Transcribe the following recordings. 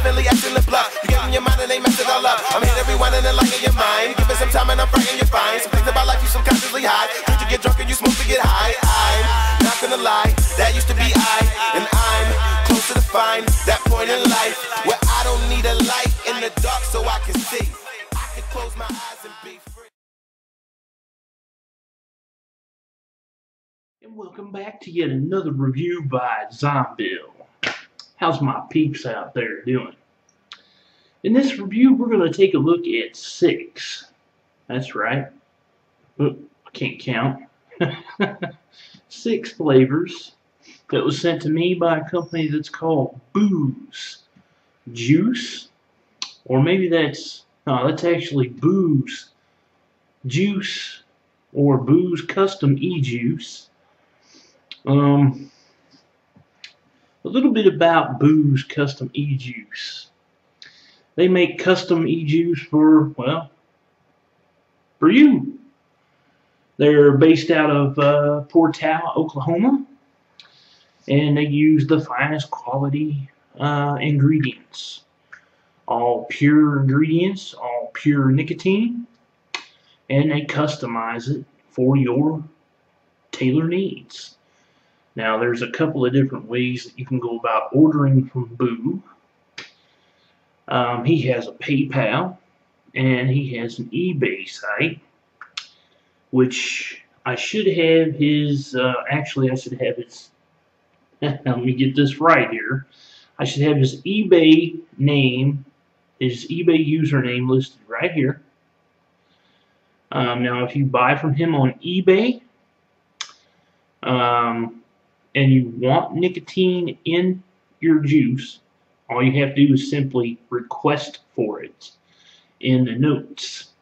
definitely excellent bluff. You give them your mind and they mess it all up. I'm here every one and then in your mind. Give it some time and I'm frightened you're fine. Some things about life you subconsciously hide. Drink to get drunk and you smoke to get high. I'm not gonna lie, that used to be I. And I'm closer to find that point in life where I don't need a light in the dark so I can see. I can close my eyes and be free. And welcome back to yet another review by Zombill. How's my peeps out there doing? In this review, we're going to take a look at 6. That's right. Oh, I can't count. 6 flavors that was sent to me by a company that's called Booze Juice. Or maybe that's actually Booze Juice or Booze Custom E-Juice. A little bit about Booze Custom E-Juice. They make custom E-Juice for, well, for you. They're based out of Portal, Oklahoma, and they use the finest quality ingredients. All pure ingredients, all pure nicotine, and they customize it for your tailor needs. Now, there's a couple of different ways that you can go about ordering from Boo. He has a PayPal, and he has an eBay site, which I should have his, actually I should have his, let me get this right here. I should have his eBay name, his eBay username listed right here. Now, if you buy from him on eBay, and you want nicotine in your juice, all you have to do is simply request for it in the notes.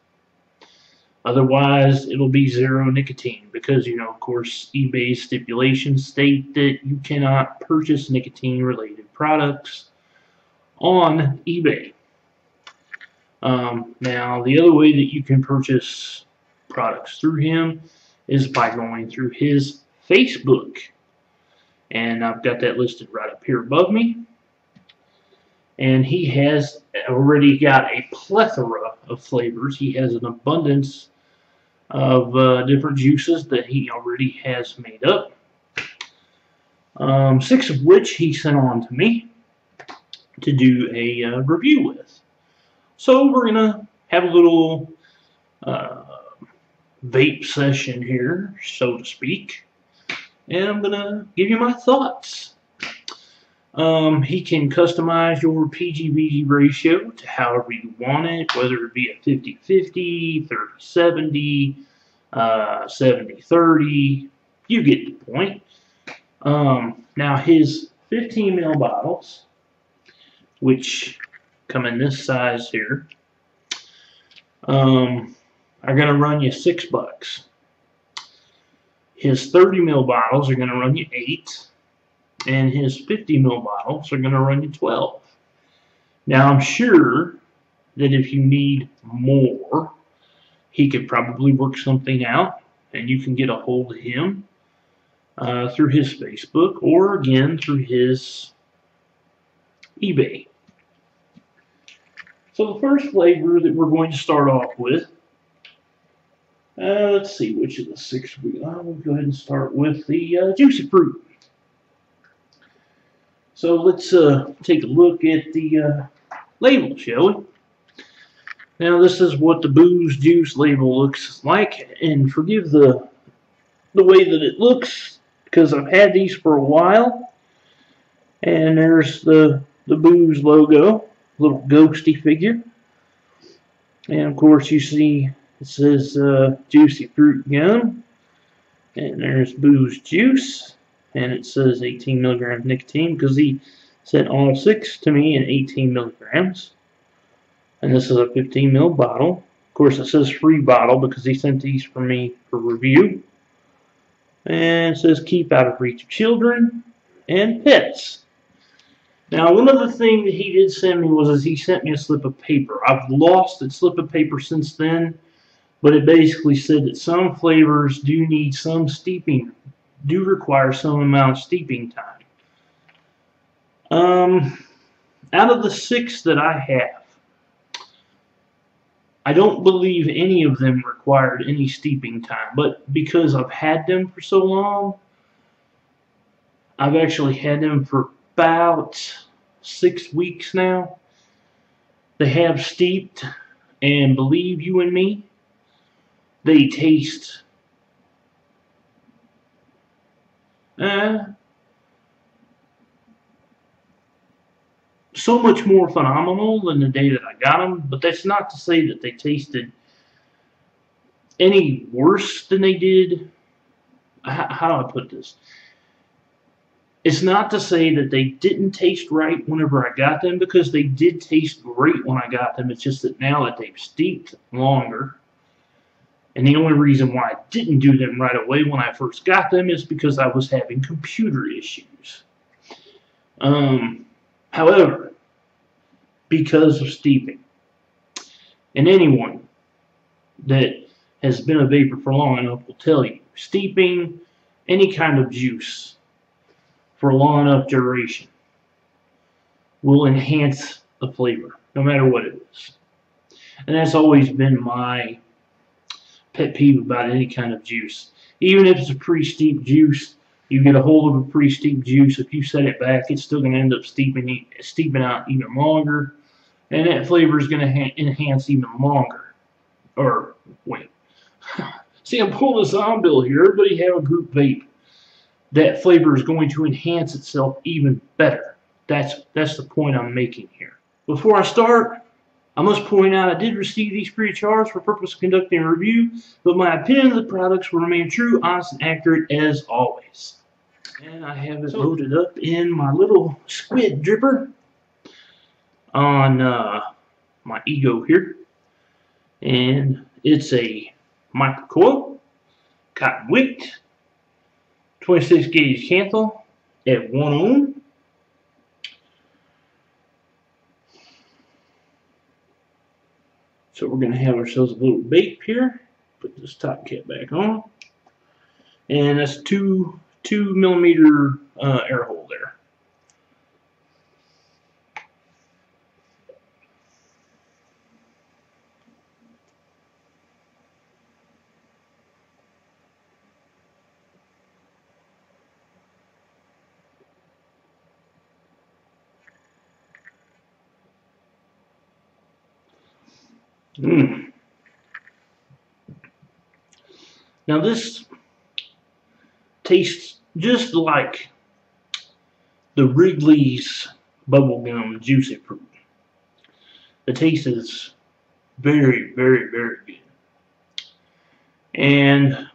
Otherwise, it'll be 0 nicotine because, you know, of course, eBay's stipulations state that you cannot purchase nicotine-related products on eBay. Now, the other way that you can purchase products through him is by going through his Facebook. And I've got that listed right up here above me. And he has already got a plethora of flavors. He has an abundance of different juices that he already has made up. 6 of which he sent on to me to do a review with. So we're going to have a little vape session here, so to speak. And I'm going to give you my thoughts. He can customize your PG-VG ratio to however you want it, whether it be a 50-50, 30-70, 70-30. You get the point. Now his 15 ml bottles, which come in this size here, are going to run you $6. His 30 ml bottles are going to run you $8, and his 50 ml bottles are going to run you $12. Now, I'm sure that if you need more, he could probably work something out, and you can get a hold of him through his Facebook or, again, through his eBay. So the first flavor that we're going to start off with, let's see which of the 6 we got. We'll go ahead and start with the Juicy Fruit. So let's take a look at the label, shall we? Now this is what the Booze Juice label looks like, and forgive the way that it looks because I've had these for a while. And there's the Booze logo, little ghosty figure, and of course you see it says Juicy Fruit Gum, and there's Booze Juice, and it says 18 milligrams nicotine because he sent all 6 to me in 18 milligrams. And this is a 15 ml bottle. Of course, it says free bottle because he sent these for me for review. And it says keep out of reach of children and pets. Now, one other thing that he did send me was he sent me a slip of paper. I've lost that slip of paper since then, but it basically said that some flavors do need some steeping, do require some amount of steeping time. out of the 6 that I have, I don't believe any of them required any steeping time, but because I've had them for so long, I've actually had them for about 6 weeks now. They have steeped, and believe you and me, they taste so much more phenomenal than the day that I got them, but that's not to say that they tasted any worse than they did. How do I put this? It's not to say that they didn't taste right whenever I got them, because they did taste great when I got them. It's just that now that they've steeped longer, and the only reason why I didn't do them right away when I first got them is because I was having computer issues. However, because of steeping, and anyone that has been a vapor for long enough will tell you, steeping any kind of juice for a long enough duration will enhance the flavor, no matter what it is. And that's always been my pet peeve about any kind of juice. Even if it's a pre-steeped juice, you get a hold of a pre-steeped juice, if you set it back, it's still going to end up steeping out even longer, and that flavor is going to enhance even longer. Or, wait. See, I'm pulling a Zombill here. Everybody have a group vape. That flavor is going to enhance itself even better. That's the point I'm making here. Before I start, I must point out I did receive these free of charge for purpose of conducting a review, but my opinion of the products will remain true, honest, and accurate as always. And I have it loaded up in my little squid dripper on my Ego here. And it's a microcoil, cotton wicked, 26 gauge canthal at 1 ohm. So we're going to have ourselves a little vape here. Put this top cap back on. And that's 2 millimeter air hole there. Now this tastes just like the Wrigley's bubblegum juicy fruit. The taste is very, very, very good. And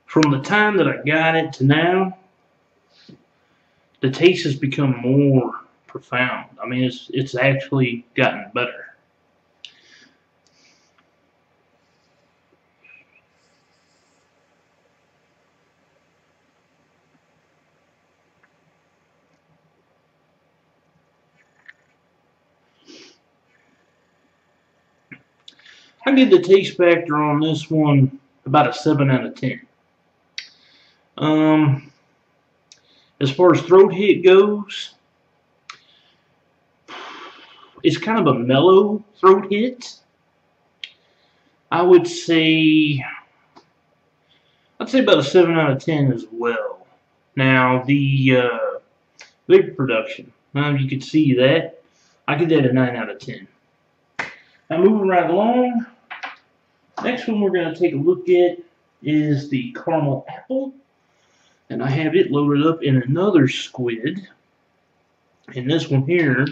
from the time that I got it to now, the taste has become more profound. I mean, it's actually gotten better. I give the taste factor on this one about a 7 out of 10. As far as throat hit goes, it's kind of a mellow throat hit. I'd say about a 7 out of 10 as well. Now the vapor production, you can see that. I give that a 9 out of 10. Now moving right along, next one we're going to take a look at is the caramel apple. And I have it loaded up in another squid. And this one here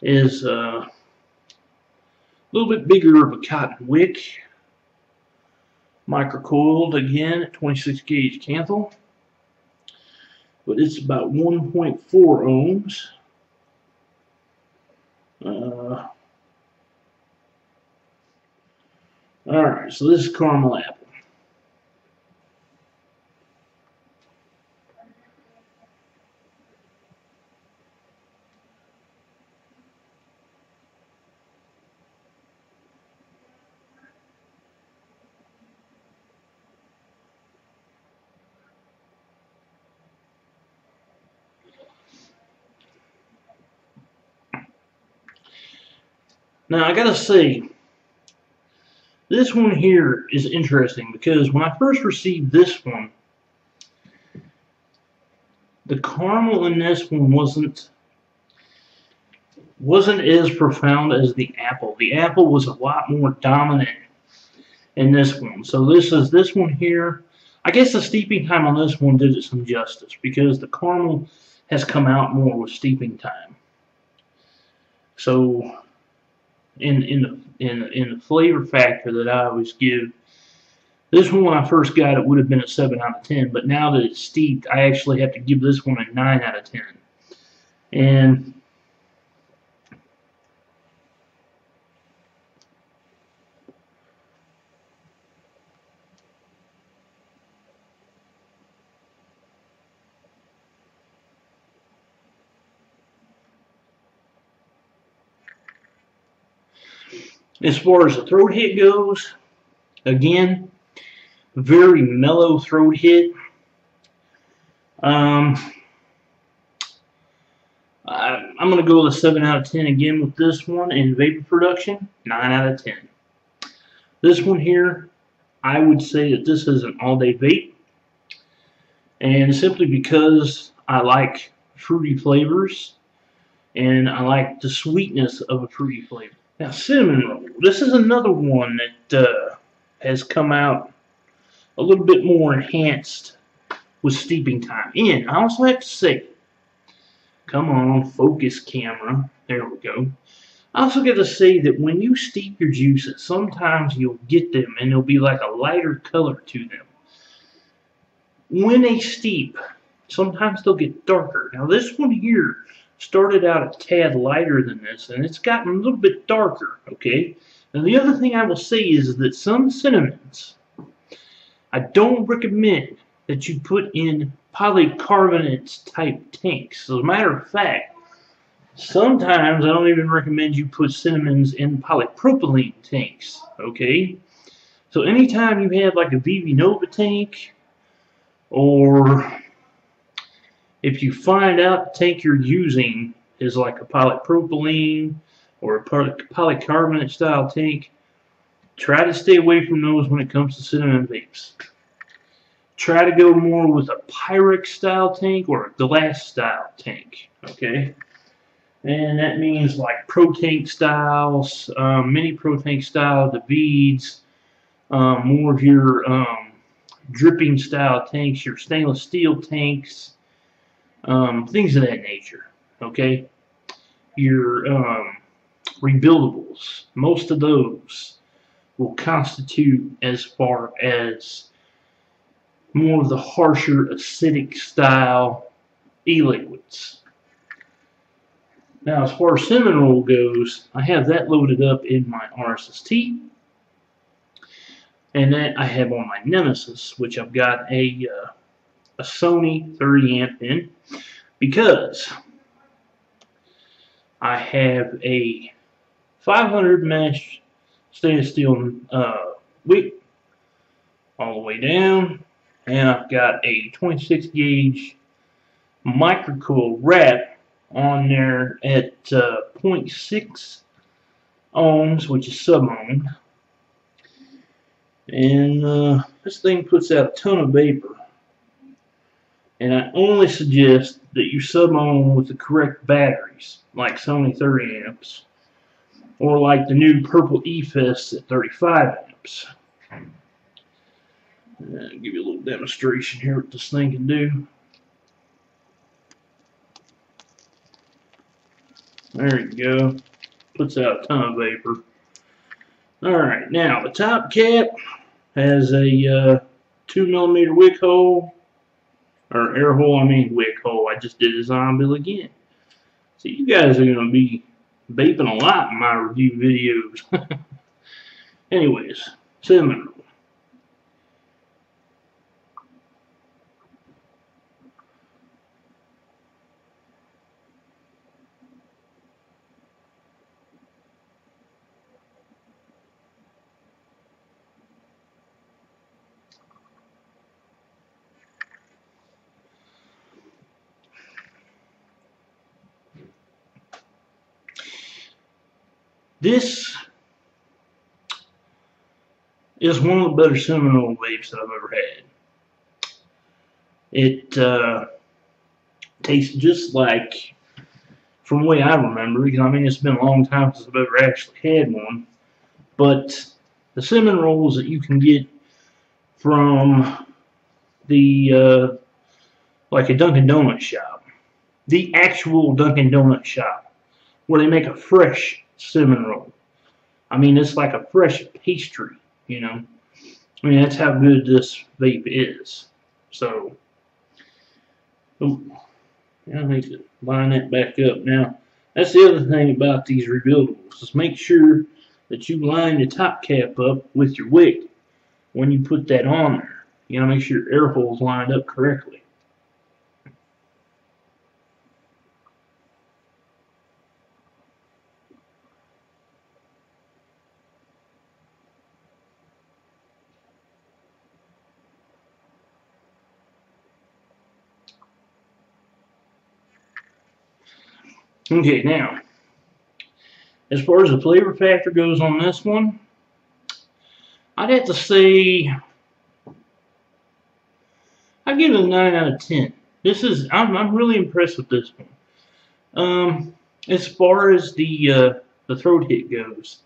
is a little bit bigger of a cotton wick. Microcoiled again at 26 gauge canthal. But it's about 1.4 ohms. Alright, so this is caramel apple. Now I gotta say, this one here is interesting because when I first received this one, the caramel in this one wasn't as profound as the apple. The apple was a lot more dominant in this one. So this one here. I guess the steeping time on this one did it some justice because the caramel has come out more with steeping time. So in the flavor factor that I always give, this one when I first got it would have been a 7 out of 10, but now that it's steeped, I actually have to give this one a 9 out of 10. And as far as the throat hit goes, again, very mellow throat hit. I'm going to go with a 7 out of 10 again with this one. In vapor production, 9 out of 10. This one here, I would say that this is an all-day vape. And simply because I like fruity flavors and I like the sweetness of a fruity flavor. Now, cinnamon roll. This is another one that has come out a little bit more enhanced with steeping time. And I also have to say, come on, focus camera. There we go. I also got to say that when you steep your juices, sometimes you'll get them and they'll be like a lighter color to them. When they steep, sometimes they'll get darker. Now this one here started out a tad lighter than this, and it's gotten a little bit darker, okay? Now the other thing I will say is that some cinnamons, I don't recommend that you put in polycarbonate type tanks. As a matter of fact, sometimes I don't even recommend you put cinnamons in polypropylene tanks, okay? So anytime you have like a VV Nova tank, or if you find out the tank you're using is like a polypropylene or a polycarbonate style tank, try to stay away from those when it comes to cinnamon vapes. Try to go more with a Pyrex style tank or a glass style tank, okay? And that means like Pro Tank styles, mini Pro Tank style, the beads, more of your dripping style tanks, your stainless steel tanks, things of that nature, okay? Your rebuildables, most of those will constitute as far as more of the harsher acidic style e-liquids. Now as far as cinnamon roll goes, I have that loaded up in my RSST, and that I have on my Nemesis, which I've got a Sony 30 amp in, because I have a 500 mesh stainless steel wick all the way down, and I've got a 26 gauge microcoil wrap on there at 0.6 ohms, which is sub-ohm. And this thing puts out a ton of vapor. And I only suggest that you sub-ohm with the correct batteries, like Sony 30 amps, or like the new Purple E-Fest at 35 amps. I'll give you a little demonstration here what this thing can do. There you go. Puts out a ton of vapor. Alright, now the top cap has a 2mm wick hole. Or air hole, I mean wick hole. I just did a Zombill again. So you guys are going to be vaping a lot in my review videos. Anyways, cinnamon roll. This is one of the better cinnamon roll vapes that I've ever had. It tastes just like, from the way I remember, because I mean it's been a long time since I've ever actually had one, but the cinnamon rolls that you can get from the like a Dunkin' Donuts shop, the actual Dunkin' Donuts shop, where they make a fresh cinnamon roll. I mean, it's like a fresh pastry, you know. I mean, that's how good this vape is. So, oh, I need to line that back up. Now, that's the other thing about these rebuildables, is make sure that you line the top cap up with your wick when you put that on there. You gotta make sure your air hole's lined up correctly. Okay, now, as far as the flavor factor goes on this one, I'd have to say I'd give it a 9 out of 10. I'm really impressed with this one. As far as the throat hit goes,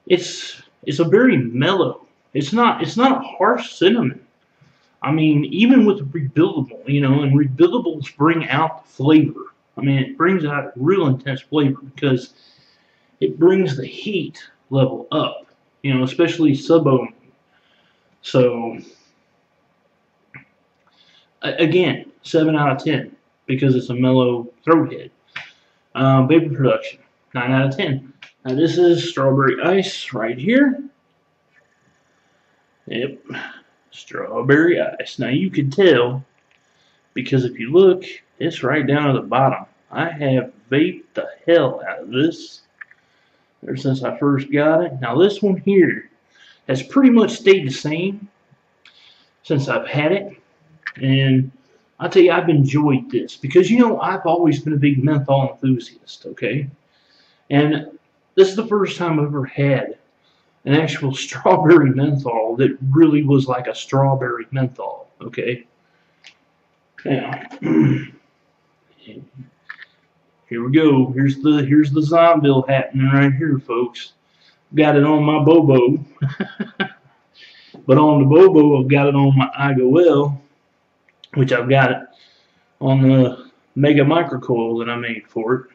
it's a very mellow. It's not a harsh cinnamon. I mean, even with the rebuildable, you know, and rebuildables bring out the flavor. I mean, it brings out real intense flavor because it brings the heat level up, you know, especially sub-ohming. So, again, 7 out of 10 because it's a mellow throat hit. Vapor production, 9 out of 10. Now, this is strawberry ice right here. Yep, strawberry ice. Now, you can tell because if you look, it's right down to the bottom. I have vaped the hell out of this ever since I first got it. Now this one here has pretty much stayed the same since I've had it. And I'll tell you, I've enjoyed this because, you know, I've always been a big menthol enthusiast, okay? And this is the first time I've ever had an actual strawberry menthol that really was like a strawberry menthol, okay? Now, here we go. Here's the Zombill happening right here, folks. Got it on my Bobo, but on the Bobo, I've got it on my IGOL, which I've got it on the Mega Microcoil that I made for it,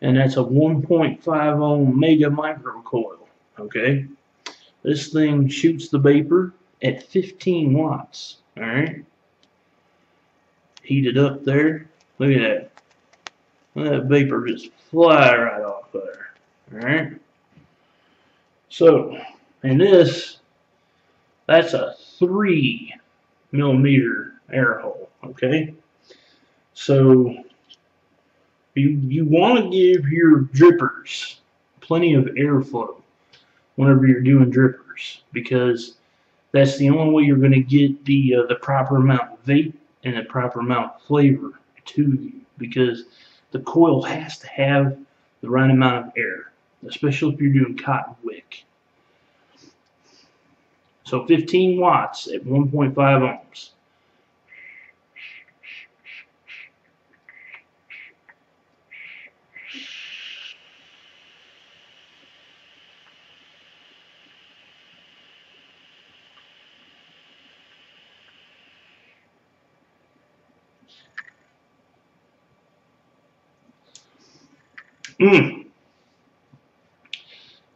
and that's a 1.5 ohm Mega Microcoil. Okay, this thing shoots the vapor at 15 watts. All right. Heated up there. Look at that. Let that vapor just fly right off there. Alright. So, and this, that's a 3mm air hole. Okay. So, you want to give your drippers plenty of airflow whenever you're doing drippers, because that's the only way you're going to get the proper amount of vape and the proper amount of flavor to you, because the coil has to have the right amount of air, especially if you're doing cotton wick. So 15 watts at 1.5 ohms.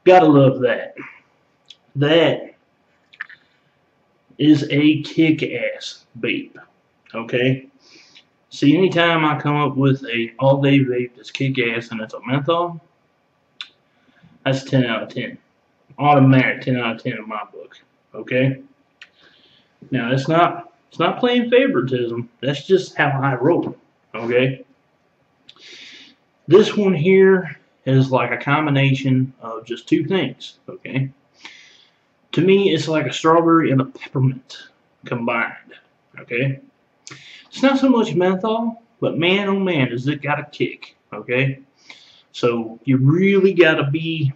Gotta love that. That is a kick-ass vape. Okay? See, anytime I come up with a all-day vape that's kick-ass and it's a menthol, that's 10 out of 10. Automatic 10 out of 10 in my book. Okay? Now, it's not playing favoritism. That's just how I roll. Okay? This one here is like a combination of just two things, okay? To me, it's like a strawberry and a peppermint combined, okay? It's not so much menthol, but man, oh man, does it got a kick, okay? So you really got to be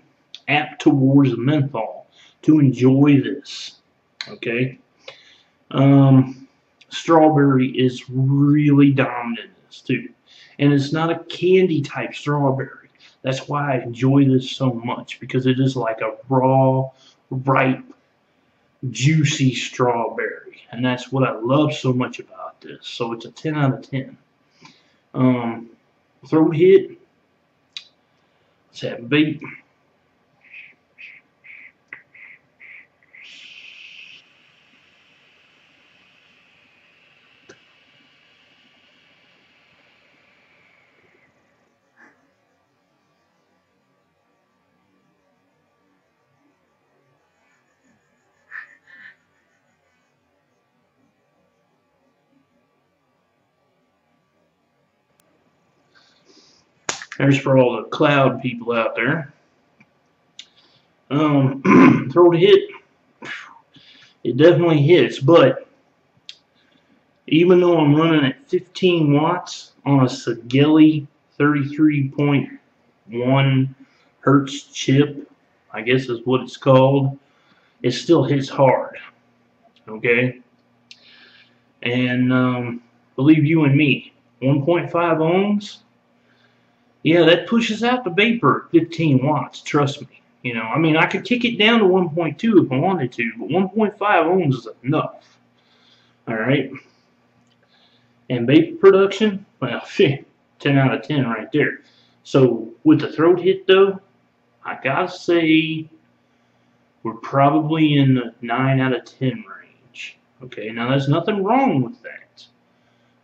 apt towards the menthol to enjoy this. Okay. Strawberry is really dominant in this too. And it's not a candy type strawberry. That's why I enjoy this so much, because it is like a raw, ripe, juicy strawberry. And that's what I love so much about this. So it's a 10 out of 10. Throat hit. Let's have Vape. There's for all the cloud people out there. Throat hit. It definitely hits, but even though I'm running at 15 watts on a Zombill 33.1 hertz chip, I guess is what it's called, it still hits hard. Okay? And believe you and me, 1.5 ohms, yeah, that pushes out the vapor at 15 watts, trust me. You know, I mean, I could kick it down to 1.2 if I wanted to, but 1.5 ohms is enough. Alright? And vapor production, well, 10 out of 10 right there. So, with the throat hit though, I gotta say, we're probably in the 9 out of 10 range. Okay, now there's nothing wrong with that.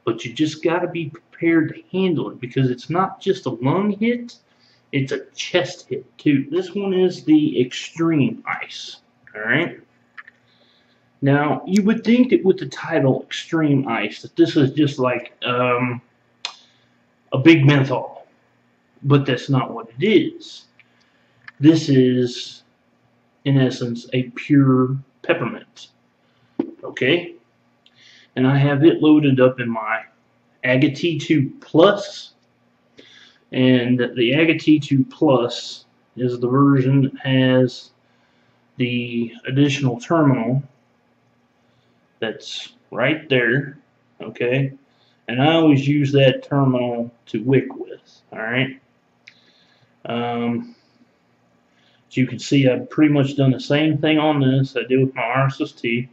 But you just gotta be prepared to handle it, because it's not just a lung hit, it's a chest hit too. This one is the Extreme Ice. Alright? Now, you would think that with the title Extreme Ice, that this is just like a big menthol. But that's not what it is. This is, in essence, a pure peppermint. Okay? And I have it loaded up in my AGA T2 Plus. And the AGA T2 Plus is the version that has the additional terminal that's right there, okay? And I always use that terminal to wick with, alright? As you can see, I've pretty much done the same thing on this I did with my RSST.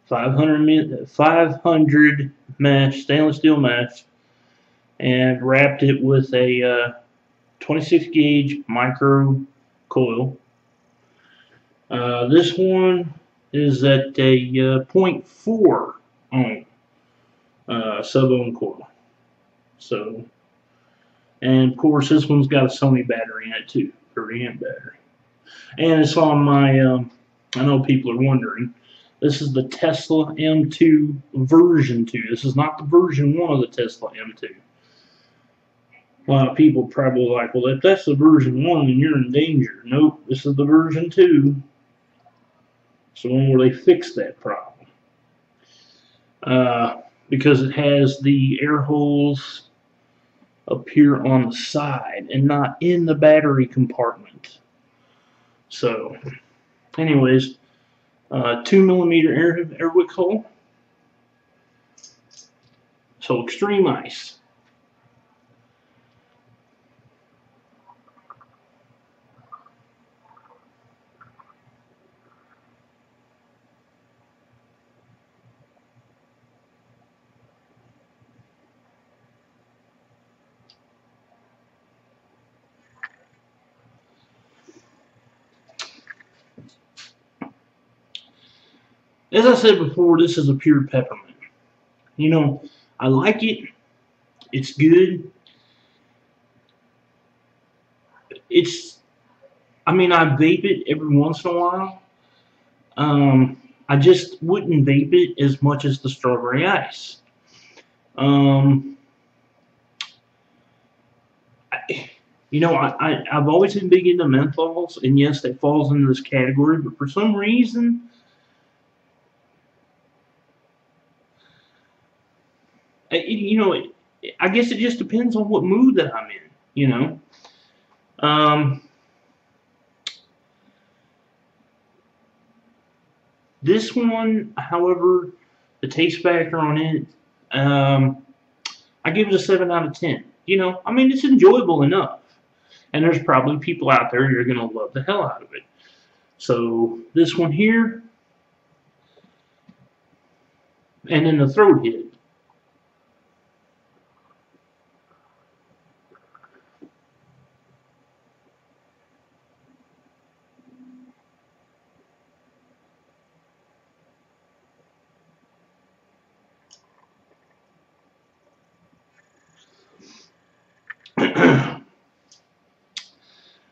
500 mesh, stainless steel mesh, and wrapped it with a 26 gauge micro coil. This one is at a 0.4 ohm sub-ohm coil. So, and of course this one's got a Sony battery in it too, 30 amp battery. And it's on my, I know people are wondering, this is the Tesla M2 version 2. This is not the version 1 of the Tesla M2. A lot of people probably like, well, if that's the version 1, then you're in danger. Nope, this is the version 2. So when will they fix that problem? Because it has the air holes up here on the side and not in the battery compartment. So, anyways, 2mm air wick hole. So Extreme Ice. As I said before, this is a pure peppermint. You know, I like it. It's good. I mean, I vape it every once in a while. I just wouldn't vape it as much as the strawberry ice. You know, I've always been big into menthols, and yes, that falls into this category, but for some reason, you know, I guess it just depends on what mood that I'm in. you know. Um, this one, however, the taste factor on it, I give it a 7 out of 10. You know, I mean, it's enjoyable enough. And there's probably people out there who are going to love the hell out of it. So this one here, and then the throat hit.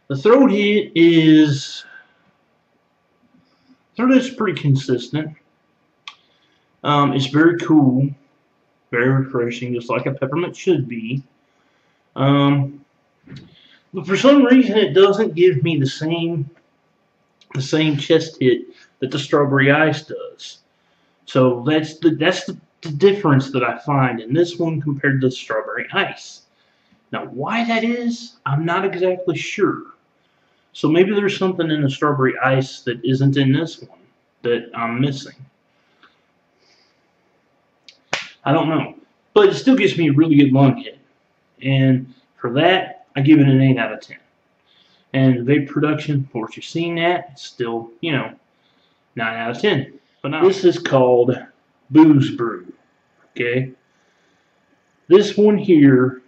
The throat hit is pretty consistent. It's very cool, very refreshing, just like a peppermint should be. But for some reason, it doesn't give me the same chest hit that the strawberry ice does. So that's the difference that I find in this one compared to the strawberry ice. Now, why that is, I'm not exactly sure. So maybe there's something in the strawberry ice that isn't in this one that I'm missing. I don't know. But it still gives me a really good lung hit. And for that, I give it an 8 out of 10. And vape production, of course, you've seen that. It's still, you know, 9 out of 10. But now, this is called Booze Brew. Okay? This one here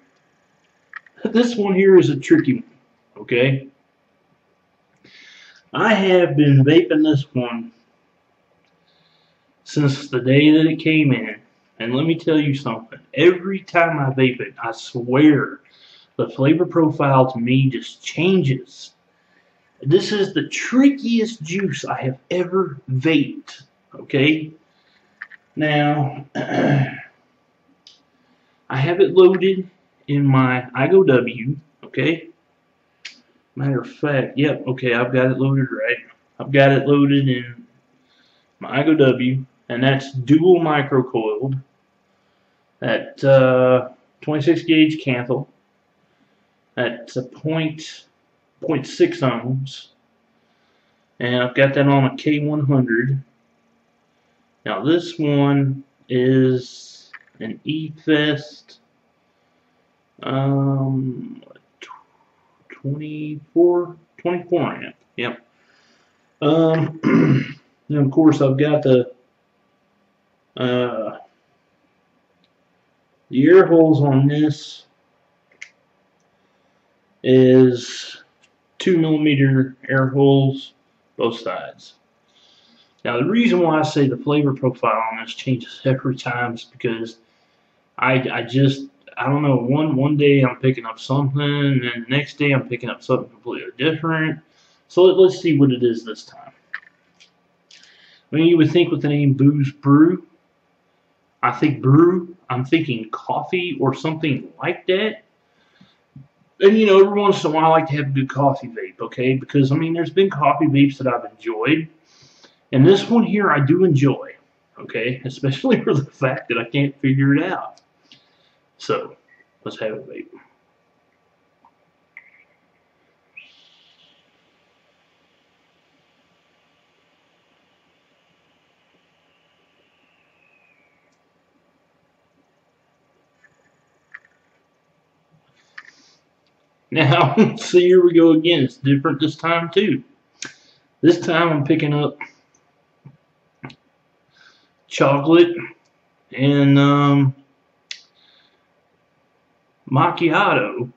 is a tricky one. Okay? I have been vaping this one since the day that it came in. And let me tell you something. Every time I vape it, I swear, the flavor profile to me just changes. This is the trickiest juice I have ever vaped. Okay? Now, I have it loaded in my IGO-W. Okay? Matter of fact, yep, okay, I've got it loaded right. I've got it loaded in my IGO-W, and that's dual microcoiled at 26 gauge Canthal at 0.6 ohms, and I've got that on a K100. Now this one is an E-Fest 24 amp. Yep. And of course I've got the air holes on this is 2mm air holes, both sides. Now the reason why I say the flavor profile on this changes every time is because I don't know, one day I'm picking up something, and then the next day I'm picking up something completely different. So let's see what it is this time. I mean, you would think with the name Booze Brew, I think brew, I'm thinking coffee or something like that. And you know, every once in a while I like to have a good coffee vape, okay? Because I mean, there's been coffee vapes that I've enjoyed, and this one here I do enjoy, okay? Especially for the fact that I can't figure it out. So, let's have a vape. Now, see, here we go again. It's different this time, too. This time I'm picking up chocolate and macchiato.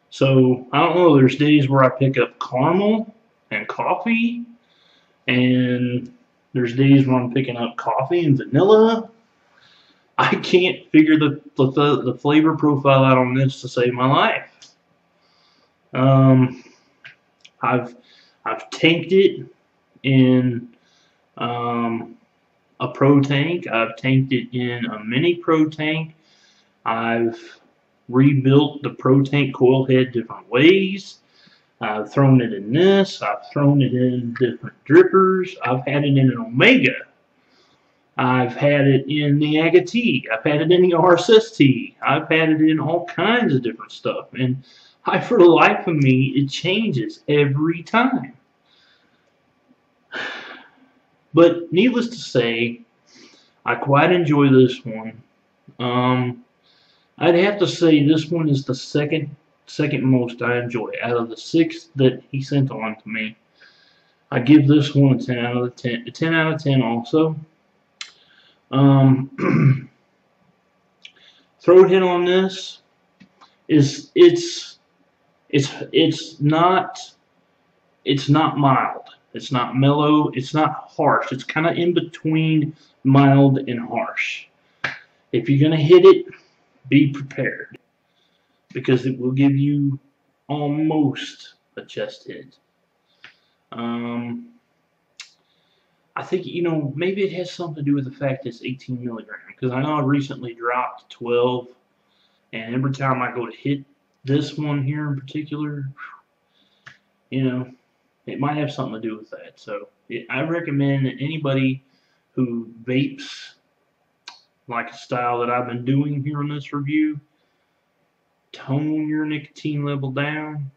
So, I don't know, there's days where I pick up caramel and coffee, and there's days when I'm picking up coffee and vanilla. I can't figure the flavor profile out on this to save my life. I've tanked it in a pro tank. I've tanked it in a mini pro tank. I've rebuilt the pro tank coil head different ways. I've thrown it in this. I've thrown it in different drippers. I've had it in an Omega. I've had it in the Agate. I've had it in the RSST. I've had it in all kinds of different stuff. And for the life of me, it changes every time. But needless to say, I quite enjoy this one. I'd have to say this one is the second most I enjoy out of the 6 that he sent on to me. I give this one a 10 out of 10. A 10 out of 10 also. Throat hit on this is it's not mild. It's not mellow. It's not harsh. It's kind of in between mild and harsh. If you're gonna hit it, be prepared, because it will give you almost a chest hit. I think, maybe it has something to do with the fact that it's 18 milligrams, because I know I recently dropped 12, and every time I go to hit this one here in particular, it might have something to do with that. So I recommend that anybody who vapes like a style that I've been doing here in this review, tone your nicotine level down,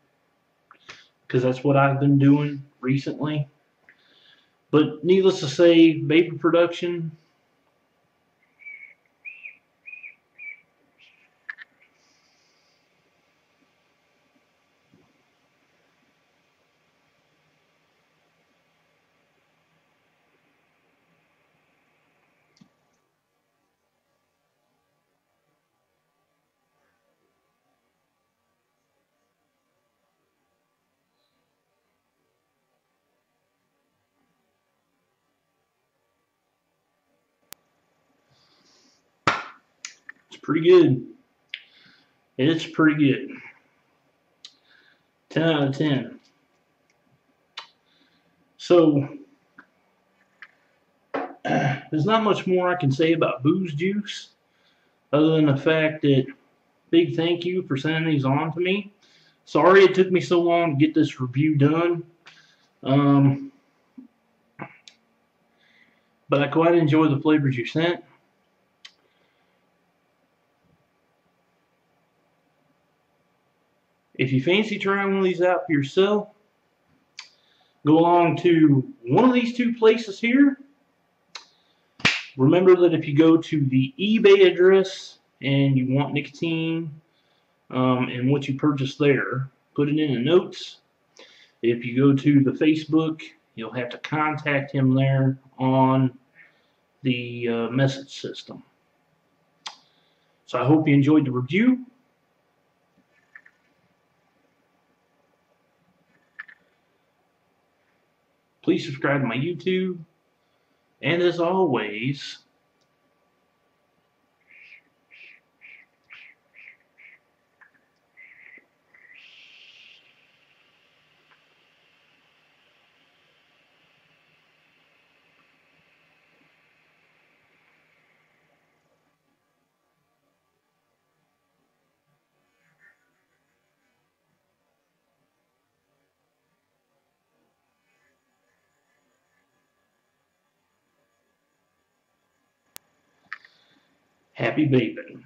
because that's what I've been doing recently. But needless to say, vapor production, it's pretty good. It's pretty good. 10 out of 10. So, there's not much more I can say about Booze Juice, other than the fact that big thank you for sending these on to me. Sorry it took me so long to get this review done. But I quite enjoy the flavors you sent. If you fancy trying one of these out for yourself, go along to one of these 2 places here. Remember that if you go to the eBay address and you want nicotine and what you purchased there, put it in the notes. If you go to the Facebook, you'll have to contact him there on the message system. So I hope you enjoyed the review. Please subscribe to my YouTube. And as always, happy vaping.